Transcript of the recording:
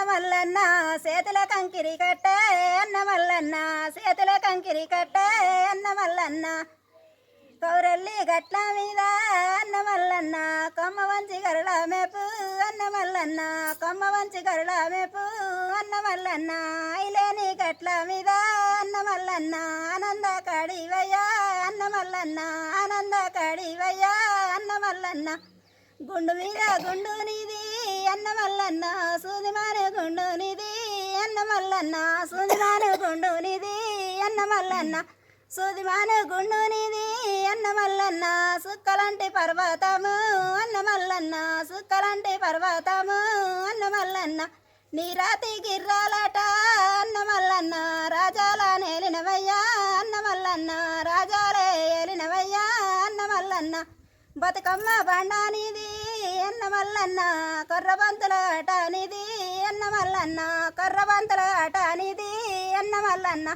మల్లన్న చేతుల కంకిరి కట్టే అన్న మల్లన్న చేతుల కంకిరి కట్టే అన్న మల్లన్న కౌరల్లి గట్ల మీద అన్న మల్లన్న కొమ్మ వంచి గరుడ మేపు అన్న మల్లన్న కొమ్మ వంచి గరుడ మేపు అన్న మల్లన్న ఐలేని గట్ల మీద అన్న మల్లన్న ఆనంద కాడివయ్యా అన్న మల్లన్న ఆనంద కాడివయ్యా అన్న మల్లన్న గుండు మీద గుండు నీది అన్న మల్లన్న సూదిమాను గుండు నీది అన్న మల్లన్న సూదిమాను గుండు నీది అన్న మల్లన్న సూదిమాను గుండు నీది అన్న మల్లన్న సుక్కలంటి పర్వతము అన్న మల్లన్న సుక్కలంటి పర్వతము అన్న మల్లన్న నీరాతి గిర్రాలట అన్న మల్లన్న రాజాల నేలినవయ్యా అన్న మల్లన్న రాజాలే ఏలినవయ్యా అన్న మల్లన్న బతుకమ్మ బండానిది అన్న మల్లన్న కొర్రబంతుల ఆట నిది అన్న మల్లన్న కొర్రబంతుల ఆట నిది అన్న మల్లన్న